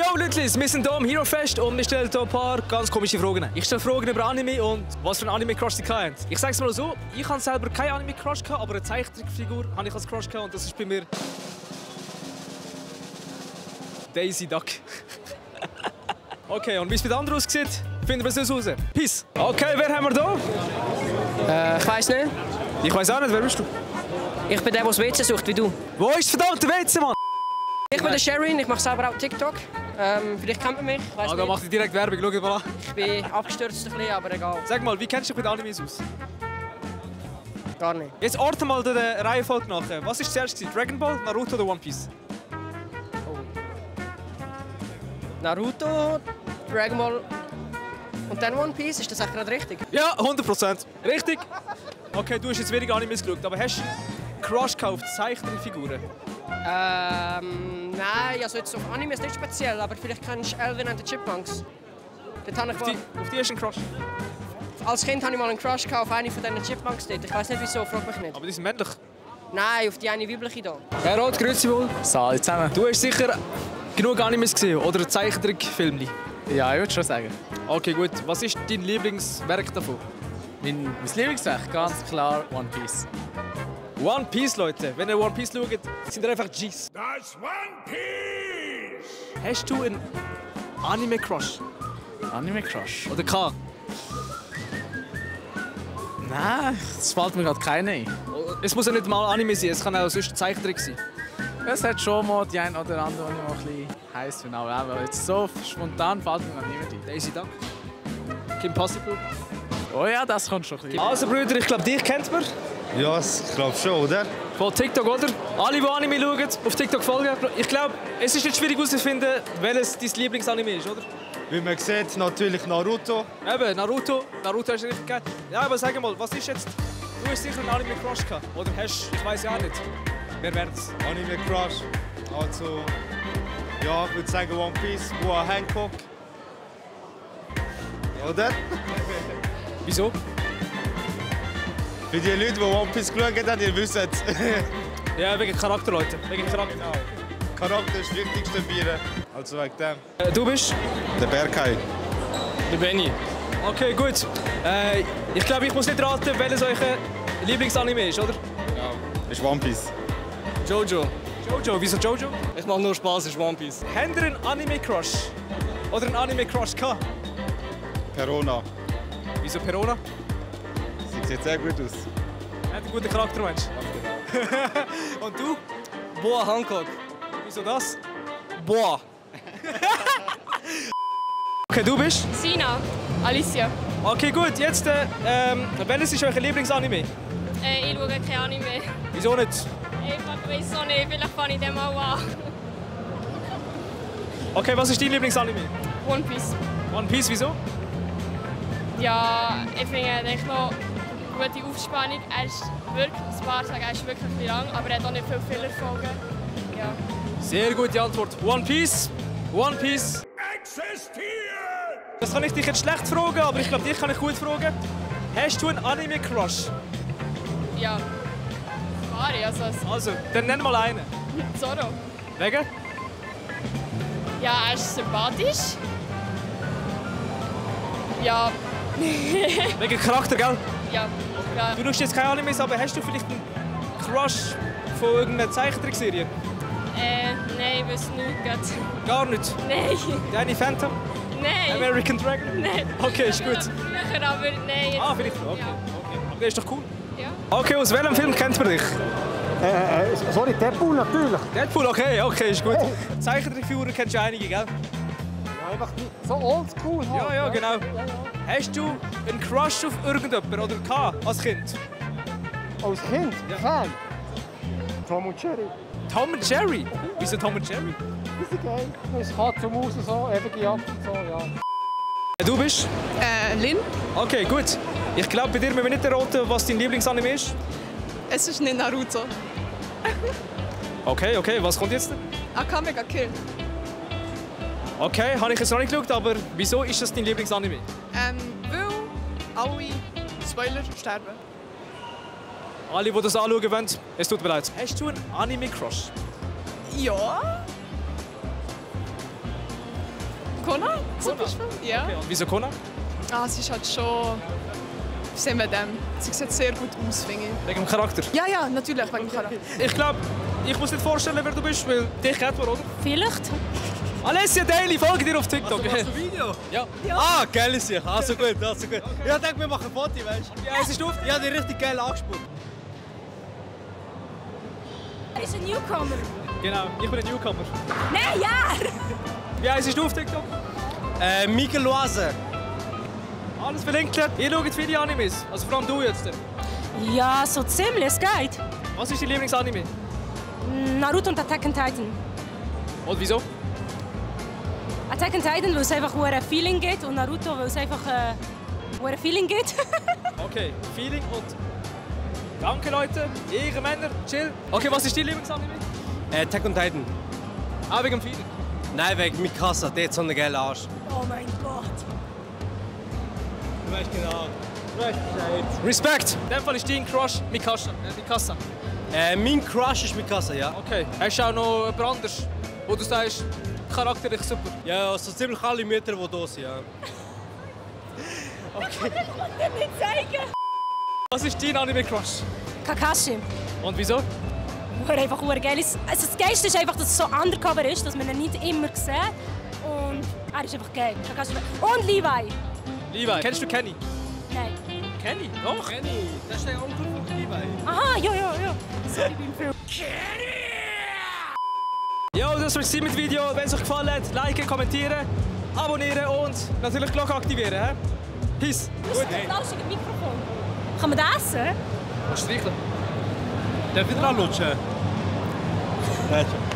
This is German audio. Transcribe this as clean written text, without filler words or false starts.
Yo Leute, wir sind hier am Herofest und wir stellen hier ein paar ganz komische Fragen. Ich stelle Fragen über Anime und was für einen Anime-Crush sie hatten. Ich sage es mal so, ich habe selber keinen Anime-Crush, aber eine Zeichentrickfigur habe ich als Crush und das ist bei mir... Daisy Duck. Okay, und wie es bei den anderen aussieht, finden wir es raus. Peace. Okay, wer haben wir da? Ich weiss nicht. Ich weiss auch nicht, wer bist du? Ich bin der, der das WC sucht, wie du. Wo ist das verdammte WC, Mann? Ich bin der Sherin, ich mache selber auch TikTok. Vielleicht kennt man mich, ich weiss Da nicht. macht ihr direkt Werbung, schau mal an. Ich bin abgestürzt ein bisschen, aber egal. Sag mal, wie kennst du dich mit Animes aus? Gar nicht. Jetzt orte mal der Reihenfolge nach. Was ist zuerst? Dragon Ball, Naruto oder One Piece? Naruto, Dragon Ball und dann One Piece, ist das echt gerade richtig? Ja, 100%. Richtig? Okay, du hast jetzt weniger Animes geschaut, aber hast du Crush gekauft, Zeichentrickfiguren? Nein, also jetzt auf Anime ist nicht speziell, aber vielleicht kennst du Alvin and the Chipmunks. Dort habe ich Auf die hast du einen Crush? als Kind habe ich mal einen Crush auf eine von diesen Chipmunks dort. Ich weiß nicht wieso, frag mich nicht. Aber die sind männlich. Nein, auf die eine weibliche hier. Herr Roth, grüezi wohl. Salut zusammen. Du hast sicher genug Animes gesehen oder Zeichentrickfilme? Ja, ich würde schon sagen. Okay, gut. Was ist dein Lieblingswerk davon? Mein Lieblingswerk, ganz klar One Piece. One Piece, Leute. Wenn ihr One Piece schaut, sind ihr einfach Gs. Das One Piece! Hast du einen Anime-Crush? Anime-Crush? Oder K? Nein, es fällt mir gerade keiner ein. Es muss ja nicht mal Anime sein, es kann auch sonst Zeichentrick sein. Es hat schon mal die ein oder andere, die ich mal ein bisschen heiß finde. Aber jetzt so spontan fällt mir noch niemand ein. Daisy Duck. Kim Possible. Oh ja, das kommt schon ein bisschen. Also Brüder, ich glaube, dich kennt man. Ja, ich glaube schon, oder? Von TikTok, oder? Alle, die Anime schauen, auf TikTok folgen. Ich glaube, es ist nicht schwierig herauszufinden, welches dein Lieblingsanime ist, oder? Wie man sieht, natürlich Naruto. Eben, Naruto. Naruto hast du richtig gegeben. Ja, aber sag mal, was ist jetzt... Du hast sicher einen Anime-Crush gehabt, oder hast... Ich weiß ja auch nicht. Wer wäre das? Anime-Crush. Also, ja, ich würde sagen One Piece, Boa Hancock. Oder? Wieso? Für die Leute, die One Piece geschaut haben, die wissen es. Ja, wegen Charakter, Leute. Wegen Charakter. Genau. Charakter ist das Wichtigste bei ihr. Also wegen dem. Du bist? Der Berkay. Der Benny. Okay, gut. Ich glaube, ich muss nicht raten, welches euer Lieblingsanime ist, oder? Ja, ist One Piece. Jojo. Jojo, wieso Jojo? Ich mache nur Spaß, ist One Piece. Habt ihr einen Anime-Crush? Oder einen Anime-Crush gehabt? Perona. Wieso Perona? Sie sieht sehr gut aus. Er hat einen guten Charakter, Mensch. Und du? Boa Hancock. Wieso das? Boah. Okay, du bist? Sina, Alicia. Okay, gut. Jetzt, welches ist euer Lieblingsanime? Ich schaue keine Anime. Wieso nicht? Ich weiß auch nicht, vielleicht fange ich den mal an. Okay, was ist dein Lieblingsanime? One Piece. One Piece, wieso? Ja, ich finde echt noch eine gute Aufspannung. Er ist wirklich, ein paar sagen, er ist wirklich lang, aber er hat auch nicht viele Fehlerfolgen. Ja. Sehr gute Antwort. One Piece. One Piece. Existiert! Das kann ich dich jetzt schlecht fragen, aber ich glaube, dich kann ich gut fragen. Hast du einen Anime-Crush? Ja. Mari, Also, dann nenn mal einen. Zoro. Wegen? Ja, er ist sympathisch. Ja. Wegen Charakter, gell? Ja. Ja. Du schaust jetzt keine Animes, aber hast du vielleicht einen Crush von irgendeiner Zeichentrickserie? Nein, ich weiß nicht. Grad. Gar nicht? Nein. Danny Phantom? Nein. American Dragon? Nein. Okay, ist gut. Früher, aber nein. Jetzt. Ah, vielleicht. Okay. Ja. Okay. Aber der ist doch cool. Ja. Okay, aus welchem Film kennt man dich? Sorry, Deadpool natürlich. Deadpool, okay, ist gut. Zeichentrickfiguren kennst du einige, gell? Ja, einfach so oldschool halt. Ja, genau. Hast du einen Crush auf irgendjemanden oder gehabt als Kind? Als Kind? Ja. Fan? Tom und Jerry. Tom und Jerry? Wieso Tom und Jerry? Das ist geil. Das Katze und Maus und so, ewige Jagd und so, ja. Du bist? Lin. Okay, gut. Ich glaube, bei dir müssen wir nicht erraten, was dein Lieblingsanime ist. Es ist nicht Naruto. Okay, was kommt jetzt? Akame ga Kill. Okay, habe ich jetzt noch nicht geschaut, aber wieso ist das dein Lieblingsanime? Weil alle Spoiler sterben. Alle, die das anschauen wollen, es tut mir leid. Hast du einen Anime-Crush? Ja. Kona zum Beispiel? Ja. Okay, und wieso Kona? Ah, sie ist halt schon... Wie sehen wir dem? Sie sieht sehr gut aus, finde ich. Wegen dem Charakter? Ja, ja, natürlich, wegen dem Charakter. Ich glaube, ich muss nicht vorstellen, wer du bist, weil dich kennt man, oder? Vielleicht. Alessia Daily, folge dir auf TikTok. Machst du ein Video? Ja. Ah, geil ist sie. Also gut, also gut. Ja, ich denke, wir machen ein Foto, weißt du? Ja, es ist auf. Ich habe die richtig geil angesprochen. Er ist ein Newcomer. Genau, ich bin ein Newcomer. Nein, ja! Wie heißt du auf TikTok? Miguel Loise. Alles verlinkt. Ihr schaut viele Animes, also vor allem du jetzt. Ja, so ziemlich, es geht. Was ist dein Lieblingsanime? Naruto und Attack on Titan. Und wieso? Attack on Titan, weil es einfach ein Feeling gibt und Naruto, weil es einfach ein Feeling gibt. Okay, Feeling und... Danke Leute, ihr Männer, chill. Okay, was ist dein Lieblingsanime? Attack on Titan. Auch wegen dem Feeling? Nein, wegen Mikasa, der hat so einen geilen Arsch. Oh mein Gott. Du weißt genau. Du weißt Bescheid. Respekt! In dem Fall ist dein Crush Mikasa. Mein Crush ist Mikasa, ja. Okay, hast du auch noch jemand anderes, wo du sagst, charakterlich super? Ja, so ziemlich alle Mütter, die da sind, ja. Okay. Ich kann dir nicht zeigen. Was ist dein Anime-Crush? Kakashi. Und wieso? Weil er einfach geil ist. Also das Geilste ist einfach, dass es so undercover ist, dass man ihn nicht immer sieht. Und er ist einfach geil. Kakashi. Und Levi. Levi. Kennst du Kenny? Nein. Kenny? Doch. Kenny, das ist der Onkel von Levi. Aha, ja. Sorry, beim Film. Ja, das war's mit dem Video. Wenn es euch gefallen hat, liken, kommentieren, abonnieren und natürlich die Glocke aktivieren. He? Peace. Das ist ein flauschiges Mikrofon. Kann man das essen? Streicheln. Darf ich dran lutschen? Nein, schon.